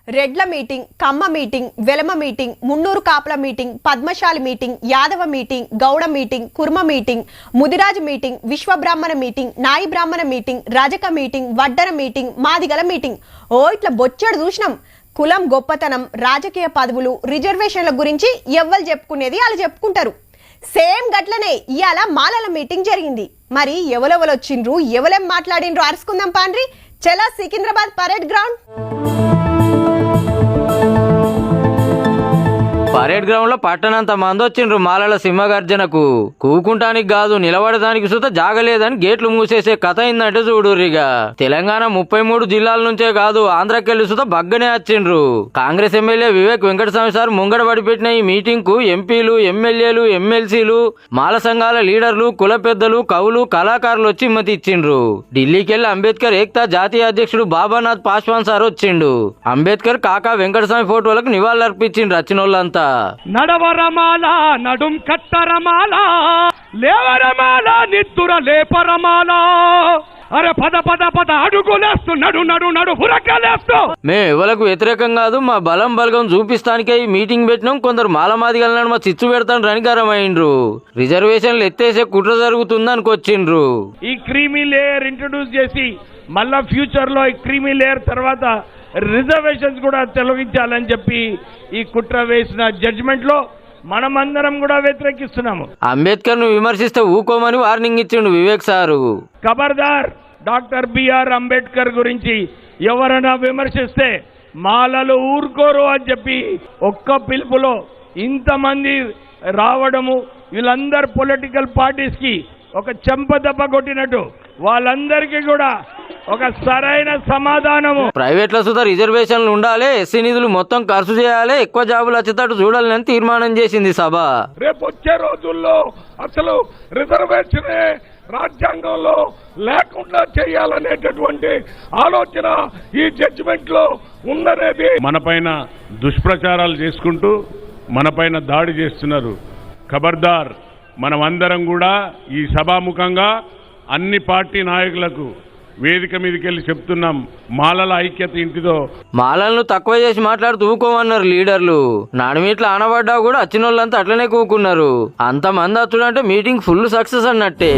రెడ్ల meeting, Kamma meeting, Velama meeting, Munnuru కాపుల meeting, Padmashali meeting, Yadava meeting, Gouda meeting, Kurma meeting, Mudiraju meeting, Vishwabrahmana meeting, Nayi Brahmana meeting, Rajaka meeting, Vaddera meeting, మాదిగల meeting. ఇట్లా బొచ్చడు చూసినాం. కులం గొప్పతనం, రాజకీయ పదవులు, రిజర్వేషన్ల గురించి ఎవ్వరు చెప్పుకునేది వాళ్ళు చెప్పుకుంటారు. సేమ్ గట్లనే ఇవాళ మాలల మీటింగ్ జరిగింది. మరి ఎవరెవరు వచ్చిండ్రు, ఎవరేం మాట్లాడిండ్రు అరుచుకుందాం పాండ్రి. చలో Secunderabad parade ground. Parade ground లో పట్టనంత మంది వచ్చిండ్రు మాలల సింహగర్జనకు. కూకుంటానికి కాదు, నిలబడడానికి సుత జాగలేదని గేట్లు మూసేసే కథ అయిందంటే చూడుర్రిగా. తెలంగాణ 33 జిల్లాల నుంచే కాదు, ఆంధ్రకెళ్లి సుత బగ్గనే వచ్చిండ్రు. కాంగ్రెస్ ఎమ్మెల్యే వివేక్ వెంకటస్వామి సార్ ముంగడ పడిపెట్టిన ఈ మీటింగ్ కు ఎంపీలు, ఎమ్మెల్యేలు, ఎమ్మెల్సీలు, మాల సంఘాల లీడర్లు, కుల పెద్దలు, కవులు, కళాకారులు వచ్చి మతి ఇచ్చిండ్రు. ఢిల్లీకెళ్లి అంబేద్కర్ ఏక్తా జాతీయ అధ్యక్షుడు బాబానాథ్ పాస్వాన్ సార్ వచ్చిండు. అంబేద్కర్ కాకా వెంకటస్వామి ఫోటోలకు నివాళులర్పించిండ్రు వచ్చినోళ్ళంతా. నడవరమాల నడుం కట్టరమాల లేవరమాల నిద్దుర లేపరమాల అరే పద పద పద అడుగులేస్తూ నడు నడు నడు హురకలేస్తూ. మేము ఎవలకు వ్యతిరేకం కాదు, మా బలం బలగం చూపిస్తానికే ఈ మీటింగ్ పెట్టినాం. కొందరు మాలమాదిగలను మా చిచ్చు పెడతాను రణికరమైండ్రు. రిజర్వేషన్లు ఎత్తేసే కుట్ర జరుగుతుందనుకొచ్చిండ్రు. ఈ క్రీమీ లేయర్ ఇంట్రొడ్యూస్ చేసి మళ్ళా ఫ్యూచర్ లో ఈ క్రీమీ లేయర్ తర్వాత రిజర్వేషన్స్ కూడా తొలగించాలని చెప్పి ఈ కుట్ర వేసిన జడ్జిమెంట్ లో మనమందరం కూడా వ్యతిరేకిస్తున్నాము. అంబేద్కర్ ను విమర్శిస్తే ఊకోమని వార్నింగ్ ఇచ్చిండు వివేక్ సారు. ఖబర్దార్, డాక్టర్ బిఆర్ అంబేద్కర్ గురించి ఎవరైనా విమర్శిస్తే మాలలు ఊరుకోరు అని చెప్పి ఒక్క పిలుపులో ఇంతమంది రావడము, వీళ్ళందరు పొలిటికల్ పార్టీస్ కి ఒక చెంపదెబ్బ కొట్టినట్టు వాళ్ళందరికీ కూడా ఒక సరైన సమాధానము. ప్రైవేట్ లో సుధా రిజర్వేషన్లు ఉండాలి, ఎస్సీ నిధులు మొత్తం ఖర్చు చేయాలి, ఎక్కువ జాబులు వచ్చేటట్టు చూడాలని తీర్మానం చేసింది సభ. రేపు వచ్చే రోజుల్లో అసలు రిజర్వేషన్ రాజ్యాంగంలో లేకుండా చేయాలనేటటువంటి ఆలోచన ఈ జడ్జిమెంట్ లో ఉందనేది. మనపైన దుష్ప్రచారాలు చేసుకుంటూ మనపైన దాడి చేస్తున్నారు. ఖబర్దార్, మనమందరం కూడా ఈ సభాముఖంగా అన్ని పార్టీ నాయకులకు వేదిక మీదకి వెళ్ళి చెప్తున్నాం, మాలల ఐక్యత ఇంటిదో. మాలలను తక్కువ చేసి మాట్లాడుతూ ఊకోమన్నారు లీడర్లు. నాడుమీట్ల ఆనబడ్డా కూడా వచ్చిన వాళ్ళంతా అట్లనే కూకున్నారు. అంతమంది వచ్చుడంటే మీటింగ్ ఫుల్ సక్సెస్ అన్నట్టే.